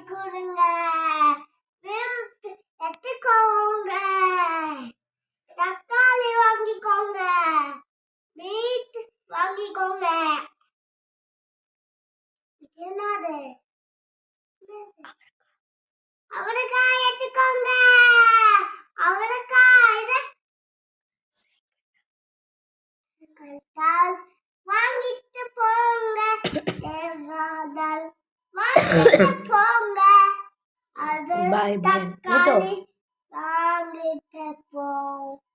கொடுங்க, எடுத்துக்கோங்க, தக்காளி வாங்கிக்கோங்க, பீட் வாங்கிக்கோங்க. என்னது? அவரைக்காய் எடுத்துக்கோங்க, அவரைக்காய் வாங்கிட்டு போங்க, வாங்கிட்டு போங்க. அது தக்காளி வாங்கிட்டு போங்க.